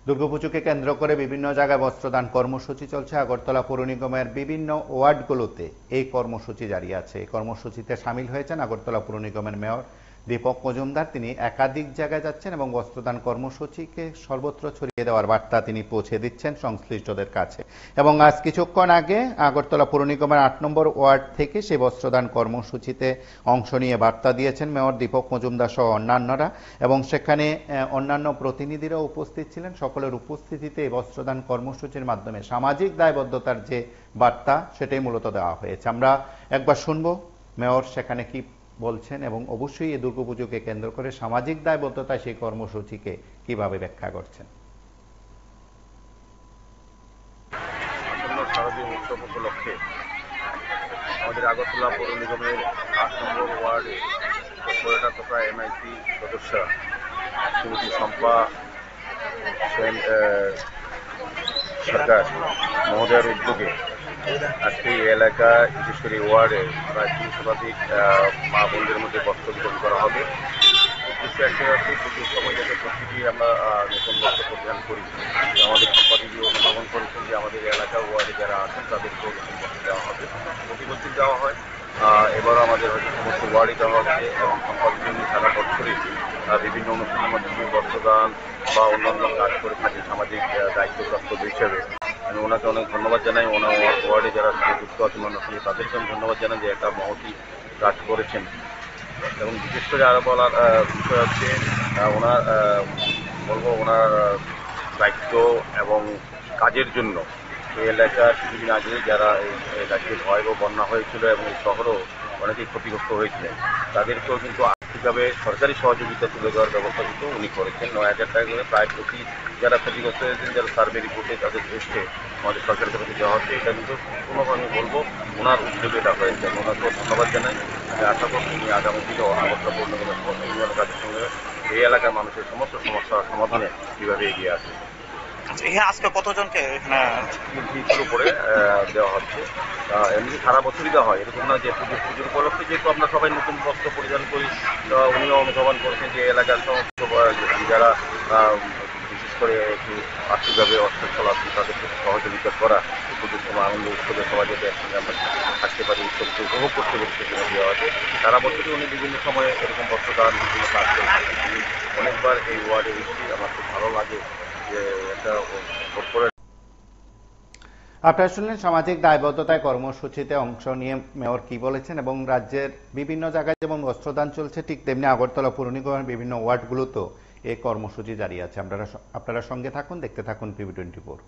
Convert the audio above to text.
দুর্গাপুজোকে কেন্দ্র করে বিভিন্ন জায়গায় বস্ত্রদান কর্মসূচি চলছে। আগরতলা পৌর নিগমের বিভিন্ন ওয়ার্ডগুলোতে এই কর্মসূচি জারি আছে। এই কর্মসূচিতে সামিল হয়েছেন আগরতলা পৌর নিগমের মেয়র দীপক মজুমদার। তিনি একাধিক জায়গায় যাচ্ছেন এবং বস্ত্রদান কর্মসূচিকে সর্বত্র ছড়িয়ে দেওয়ার বার্তা তিনি পৌঁছে দিচ্ছেন সংশ্লিষ্টদের কাছে। এবং আজ কিছুক্ষণ আগে আগরতলা পৌর নিগমের ৮ নম্বর ওয়ার্ড থেকে সেই বস্ত্রদান কর্মসূচিতে অংশ নিয়ে বার্তা দিয়েছেন মেয়র দীপক মজুমদার সহ অন্যান্যরা, এবং সেখানে অন্যান্য প্রতিনিধিরাও উপস্থিত ছিলেন। সকলের উপস্থিতিতে এই বস্ত্রদান কর্মসূচির মাধ্যমে সামাজিক দায়বদ্ধতার যে বার্তা সেটাই মূলত দেওয়া হয়েছে। আমরা একবার শুনবো মেয়র সেখানে কি বলছেন এবং অবশ্যই এই দুর্গাপুজোকে কেন্দ্র করে সামাজিক দায়বদ্ধতায় সেই কর্মসূচিকে কিভাবে ব্যাখ্যা করছেন। শারদীয় উৎসব উপলক্ষে আমাদের আগরতলা পৌর নিগমের ৮ নম্বর ওয়ার্ডে কর্পোরেটর তথা এমআইসি সদস্য শ্রীমতী শম্পা সেন সরকার মহোদয়ের উদ্যোগে আজকে এই এলাকা, বিশেষ করে ওয়ার্ডে প্রায় ৩ শতাধিক মা বোনদের মধ্যে বস্ত্র বিতরণ করা হবে। উদ্দেশ্য একটাই হচ্ছে পুজোর সময় যাতে প্রত্যেকে আমরা নতুন বস্ত্র পরিধান করি। আমাদের সম্পাদক অনুধাবন করেছেন যে আমাদের এলাকা ওয়ার্ডে যারা আছেন তাদেরকেও নতুন বস্ত্র দেওয়া হবে, প্রতি বছর দেওয়া হয়। এবারও আমাদের হয়তো সমস্ত ওয়ার্ডে দেওয়া হচ্ছে এবং সম্পাদক সারা বছরই বিভিন্ন অনুষ্ঠানের মাধ্যমে বস্ত্রদান বা অন্যান্য কাজ করে থাকে সামাজিক দায়িত্বপ্রাপ্ত হিসেবে। আমি ওনাকে অনেক ধন্যবাদ জানাই। ওনার ওয়ার্ডে যারা যুক্ত আছেন মানুষকে তাদেরকে আমি ধন্যবাদ জানাই যে একটা মহতি কাজ করেছেন। এবং বিশেষ করে আরও বলার বিষয় হচ্ছে ওনার দায়িত্ব এবং কাজের জন্য এই এলাকার কিছুদিন আগে যারা এই এলাকায় ভয়াবহ বন্যা হয়েছিল এবং এই শহরও অনেকেই ক্ষতিগ্রস্ত হয়েছিলেন, তাদেরকেও কিন্তু আর্থিকভাবে সরকারি সহযোগিতা তুলে দেওয়ার ব্যবস্থা কিন্তু উনি করেছেন। ৯,০০০ টাকা করে প্রায় প্রতি যারা ক্ষতিগ্রস্ত হয়েছেন, যারা সার্ভে রিপোর্টে তাদের এসে আমাদের সরকারের তরফে দেওয়া হচ্ছে। এটা কিন্তু কোনোভাবে আমি বলবো ওনার উদ্যোগে এটা হয়েছে। ওনাকেও ধন্যবাদ জানাই। আমি আশা করছি উনি আগামী দিনেও আগরতলা পৌর নিগমের সমস্ত উন্নয়ন কাজের সঙ্গে এই এলাকার মানুষের সমস্ত সমস্যার সমাধানে কীভাবে এগিয়ে আসে। এখানে আজকে কতজনকে এখানে উপরে দেওয়া হচ্ছে? এমনি সারা বছরই দেওয়া হয়, এরকম না যে পুজোর উপলক্ষে যেহেতু আমরা সবাই নতুন বস্ত্র পরিধান করি। উনিও অনুধাবন করেছেন যে এলাকার সমস্ত যারা বিশেষ করে একটু আর্থিকভাবে অসচ্ছল আছে তাদেরকে সহযোগিতা করা, পুজোর সময় আনন্দ উৎসবে সবাই যাতে একসঙ্গে আমরা থাকতে পারি, উৎসবকে উপভোগ করতে পারি সেখানে দেওয়া আছে। সারা বছরই উনি বিভিন্ন সময়ে এরকম বস্ত্রদান বিভিন্ন কাজ করে থাকেন। অনেকবার এই ওয়ার্ডে এসেছি, আমার খুব ভালো লাগে যে একটা কর্পোরেট। আপনারা শুনলেন সামাজিক দায়বদ্ধতায় কর্মসূচিতে অংশ নিয়ে মেয়র কি বলেছেন। এবং রাজ্যের বিভিন্ন জায়গায় যেমন বস্ত্রদান চলছে, ঠিক তেমনি আগরতলা পৌর নিগমের বিভিন্ন ওয়ার্ডগুলোতেও এই কর্মসূচি জারি আছে। আপনারা সঙ্গে থাকুন, দেখতে থাকুন PB24।